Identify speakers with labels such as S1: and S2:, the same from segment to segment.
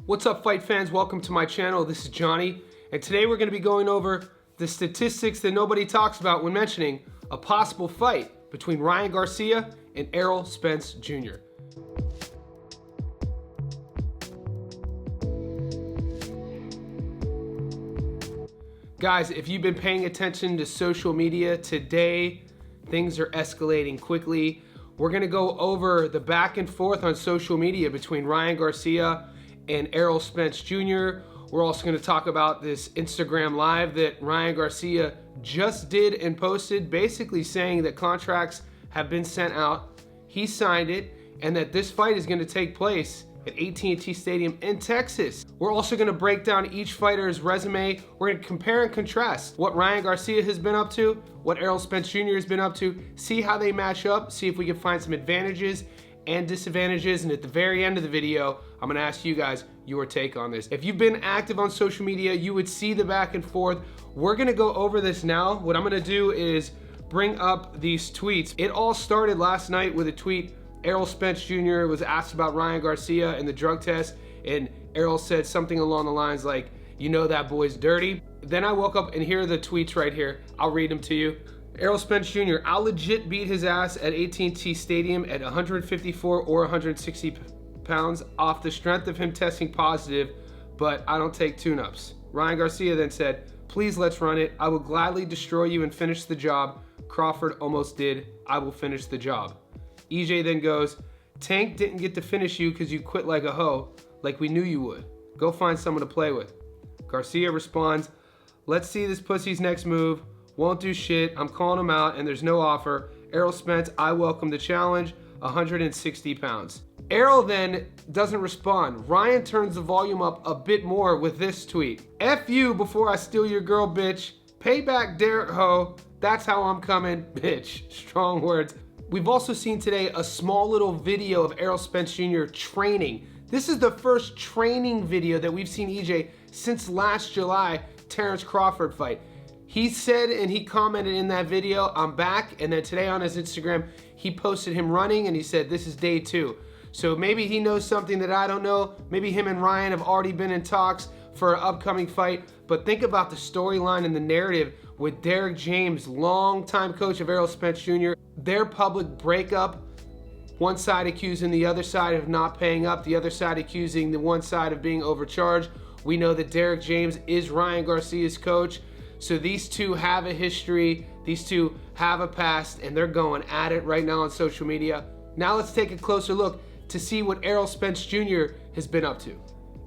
S1: What's up, fight fans? Welcome to my channel. This is Johnny, and today we're going to be going over the statistics that nobody talks about when mentioning a possible fight between Ryan Garcia and Errol Spence Jr. Guys, if you've been paying attention to social media today, things are escalating quickly. We're going to go over the back and forth on social media between Ryan Garcia and Errol Spence Jr. We're also going to talk about this Instagram live that Ryan Garcia just did and posted, basically saying that contracts have been sent out, he signed it, and that this fight is going to take place at AT&T Stadium in Texas. We're also going to break down each fighter's resume. We're going to compare and contrast what Ryan Garcia has been up to, what Errol Spence Jr. has been up to, see how they match up, see if we can find some advantages and disadvantages, and at the very end of the video, I'm gonna ask you guys your take on this. If you've been active on social media, you would see the back and forth. We're gonna go over this now. What I'm gonna do is bring up these tweets. It all started last night with a tweet. Errol Spence Jr. was asked about Ryan Garcia and the drug test, and Errol said something along the lines like, "You know that boy's dirty." Then I woke up and here are the tweets right here. I'll read them to you. Errol Spence Jr., I'll legit beat his ass at AT&T Stadium at 154 or 160 pounds off the strength of him testing positive, but I don't take tune-ups. Ryan Garcia then said, "Please, let's run it. I will gladly destroy you and finish the job. Crawford almost did. I will finish the job." EJ then goes, "Tank didn't get to finish you because you quit like a hoe, like we knew you would. Go find someone to play with." Garcia responds, "Let's see this pussy's next move. Won't do shit. I'm calling him out and there's no offer. Errol Spence, I welcome the challenge. 160 pounds. Errol then doesn't respond. Ryan turns the volume up a bit more with this tweet. "F you before I steal your girl, bitch. Payback, Derek Ho. That's how I'm coming, bitch." Strong words. We've also seen today a small little video of Errol Spence Jr. training. This is the first training video that we've seen EJ since last July Terrence Crawford fight. He said and he commented in that video, "I'm back," and then today on his Instagram, he posted him running and he said, "This is day 2. So maybe he knows something that I don't know. Maybe him and Ryan have already been in talks for an upcoming fight. But think about the storyline and the narrative with Derek James, longtime coach of Errol Spence Jr., their public breakup, one side accusing the other side of not paying up, the other side accusing the one side of being overcharged. We know that Derek James is Ryan Garcia's coach. So these two have a history, these two have a past, and they're going at it right now on social media. Now let's take a closer look to see what Errol Spence Jr. has been up to.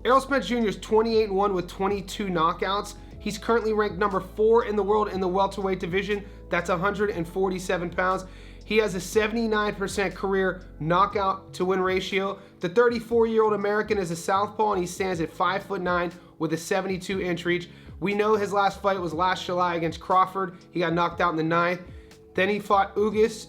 S1: Errol Spence Jr. is 28-1 with 22 knockouts. He's currently ranked number 4 in the world in the welterweight division. That's 147 pounds. He has a 79% career knockout to win ratio. The 34-year-old American is a southpaw and he stands at 5'9" with a 72-inch reach. We know his last fight was last July against Crawford. He got knocked out in the 9th. Then he fought Ugas,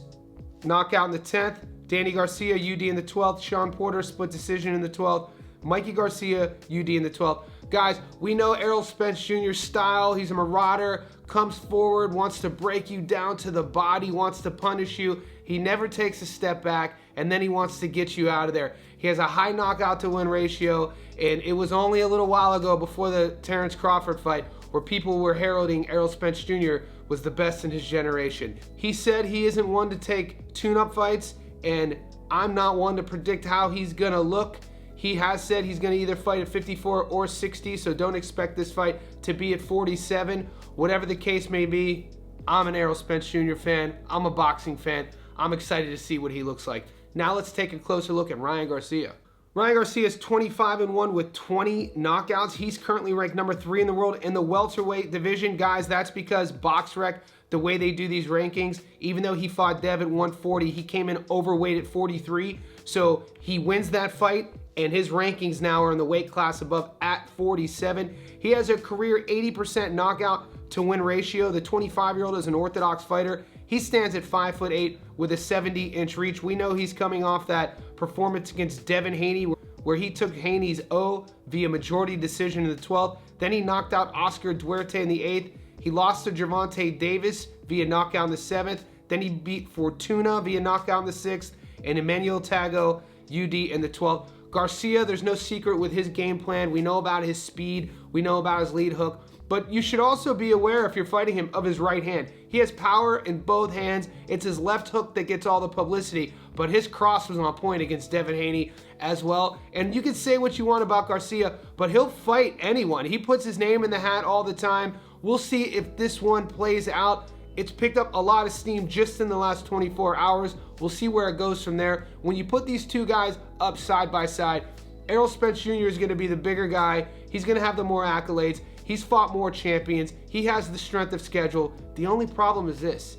S1: knockout in the 10th. Danny Garcia, UD in the 12th. Sean Porter, split decision in the 12th. Mikey Garcia, UD in the 12th. Guys, we know Errol Spence Jr.'s style. He's a marauder, comes forward, wants to break you down to the body, wants to punish you. He never takes a step back, and then he wants to get you out of there. He has a high knockout to win ratio, and it was only a little while ago before the Terrence Crawford fight where people were heralding Errol Spence Jr. was the best in his generation. He said he isn't one to take tune-up fights, and I'm not one to predict how he's gonna look. He has said he's gonna either fight at 54 or 60, so don't expect this fight to be at 47. Whatever the case may be, I'm an Errol Spence Jr. fan. I'm a boxing fan. I'm excited to see what he looks like. Now let's take a closer look at Ryan Garcia. Ryan Garcia is 25-1 with 20 knockouts. He's currently ranked number 3 in the world in the welterweight division. Guys, that's because BoxRec, the way they do these rankings, even though he fought Dev at 140, he came in overweight at 43. So he wins that fight, and his rankings now are in the weight class above at 47. He has a career 80% knockout to win ratio. The 25-year-old is an orthodox fighter. He stands at 5'8" with a 70-inch reach. We know he's coming off that performance against Devin Haney where he took Haney's O via majority decision in the 12th. Then he knocked out Oscar Duarte in the 8th. He lost to Gervonta Davis via knockout in the 7th. Then he beat Fortuna via knockout in the 6th and Emmanuel Tago, UD in the 12th. Garcia, there's no secret with his game plan. We know about his speed. We know about his lead hook. But you should also be aware, if you're fighting him, of his right hand. He has power in both hands. It's his left hook that gets all the publicity. But his cross was on point against Devin Haney as well. And you can say what you want about Garcia, but he'll fight anyone. He puts his name in the hat all the time. We'll see if this one plays out. It's picked up a lot of steam just in the last 24 hours. We'll see where it goes from there. When you put these two guys up side by side, Errol Spence Jr. is going to be the bigger guy. He's going to have the more accolades. He's fought more champions. He has the strength of schedule. The only problem is this.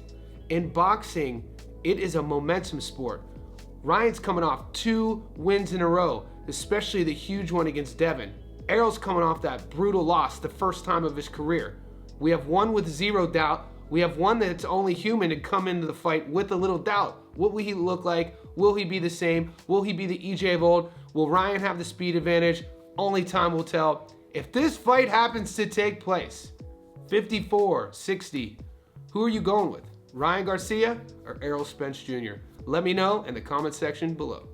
S1: In boxing, it is a momentum sport. Ryan's coming off 2 wins in a row, especially the huge one against Devin. Errol's coming off that brutal loss, the first time of his career. We have one with 0 doubt. We have one that's only human to come into the fight with a little doubt. What will he look like? Will he be the same? Will he be the EJ of old? Will Ryan have the speed advantage? Only time will tell. If this fight happens to take place, 54-60, who are you going with? Ryan Garcia or Errol Spence Jr.? Let me know in the comment section below.